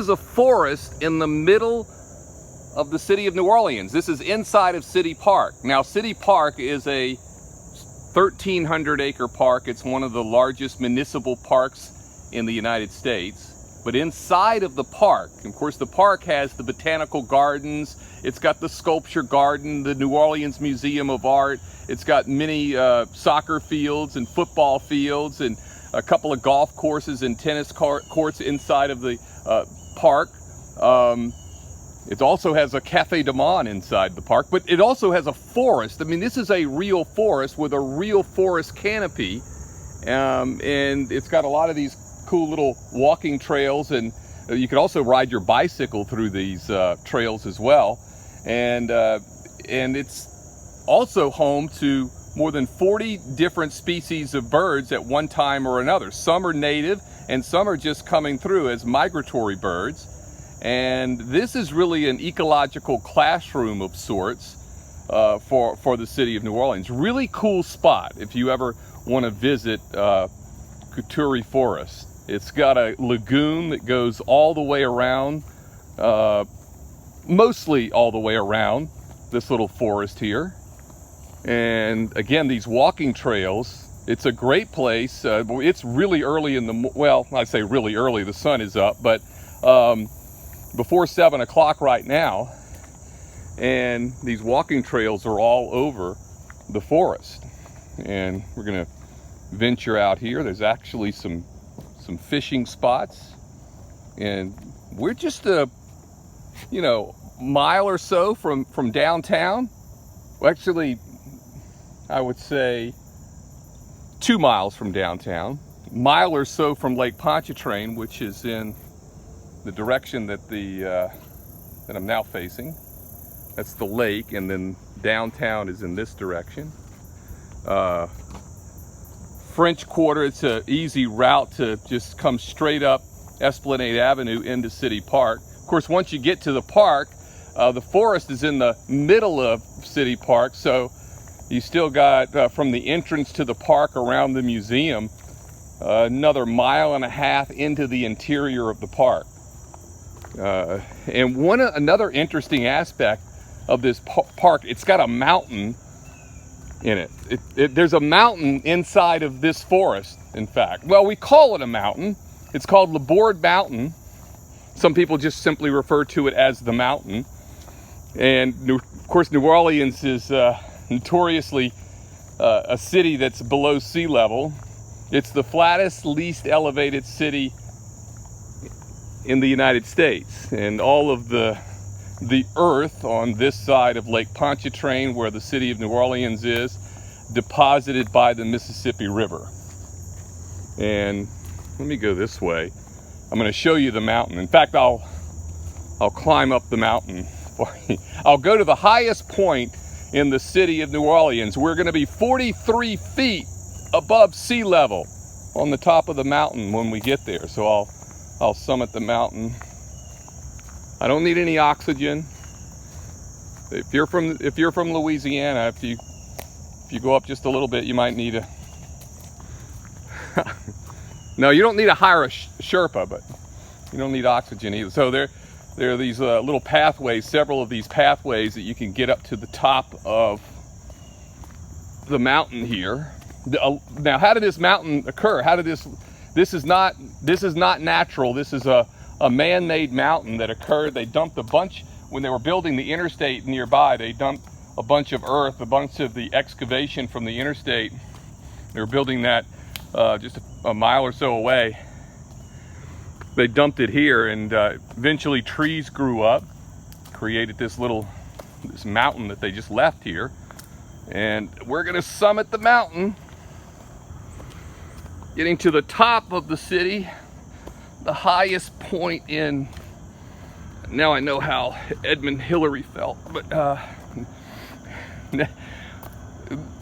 is a forest in the middle of the city of New Orleans. This is inside of City Park. Now, City Park is a 1,300 acre park. It's one of the largest municipal parks in the United States. But inside of the park, of course, the park has the botanical gardens. It's got the sculpture garden, the New Orleans Museum of Art. It's got many soccer fields and football fields and a couple of golf courses and tennis courts inside of the park. It also has a Cafe du Monde inside the park, but it also has a forest. I mean, this is a real forest with a real forest canopy. And it's got a lot of these cool little walking trails, and you can also ride your bicycle through these trails as well. And it's also home to more than 40 different species of birds at one time or another. Some are native and some are just coming through as migratory birds. And this is really an ecological classroom of sorts for the city of New Orleans. Really cool spot if you ever want to visit Couturie Forest. It's got a lagoon that goes all the way around, mostly all the way around this little forest here. And again, these walking trails, it's a great place. It's really early in the, well, I say really early, the sun is up, but before 7 o'clock right now. And these walking trails are all over the forest. And we're gonna venture out here. There's actually some fishing spots. And we're just a, mile or so from downtown. Well, actually, I would say 2 miles from downtown, mile or so from Lake Pontchartrain, which is in the direction that that I'm now facing. That's the lake, and then downtown is in this direction. French Quarter, it's an easy route to just come straight up Esplanade Avenue into City Park. Of course, once you get to the park, the forest is in the middle of City Park, so you still got from the entrance to the park around the museum another 1.5 miles into the interior of the park. And another interesting aspect of this park, it's got a mountain in it. There's a mountain inside of this forest, in fact. Well, we call it a mountain. It's called Laborde Mountain. Some people just simply refer to it as the mountain. And of course, New Orleans is notoriously a city that's below sea level. It's the flattest, least elevated city in the United States. And all of the earth on this side of Lake Pontchartrain, where the city of New Orleans is, deposited by the Mississippi River. And let me go this way. I'm going to show you the mountain. In fact, I'll climb up the mountain for you. I'll go to the highest point in the city of New Orleans. We're going to be 43 feet above sea level on the top of the mountain when we get there. So I'll summit the mountain. I don't need any oxygen. If you're from Louisiana, if you go up just a little bit, you might need a no, you don't need to hire a Sherpa, but you don't need oxygen either. So there are these little pathways, several of these pathways that you can get up to the top of the mountain here. Now, how did this mountain occur? This is not natural. This is a man-made mountain that occurred. They dumped a bunch, when they were building the interstate nearby, they dumped a bunch of earth, a bunch of the excavation from the interstate. They were building that just a mile or so away. They dumped it here, and eventually trees grew up, created this mountain that they just left here. And we're gonna summit the mountain, getting to the top of the city, the highest point in, now I know how Edmund Hillary felt, but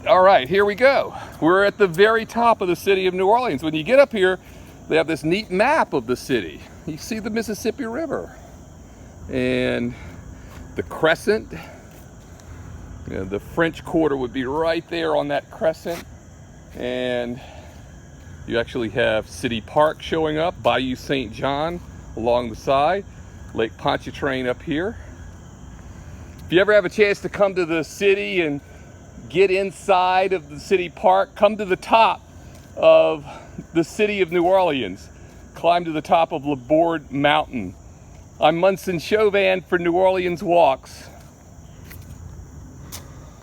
all right, here we go. We're at the very top of the city of New Orleans. When you get up here, they have this neat map of the city. You see the Mississippi River and the crescent. The French Quarter would be right there on that crescent. And you actually have City Park showing up, Bayou St. John along the side. Lake Pontchartrain up here. If you ever have a chance to come to the city and get inside of the city park, come to the top of the city of New Orleans. Climb to the top of Laborde Mountain. I'm Munson Chauvin for New Orleans Walks.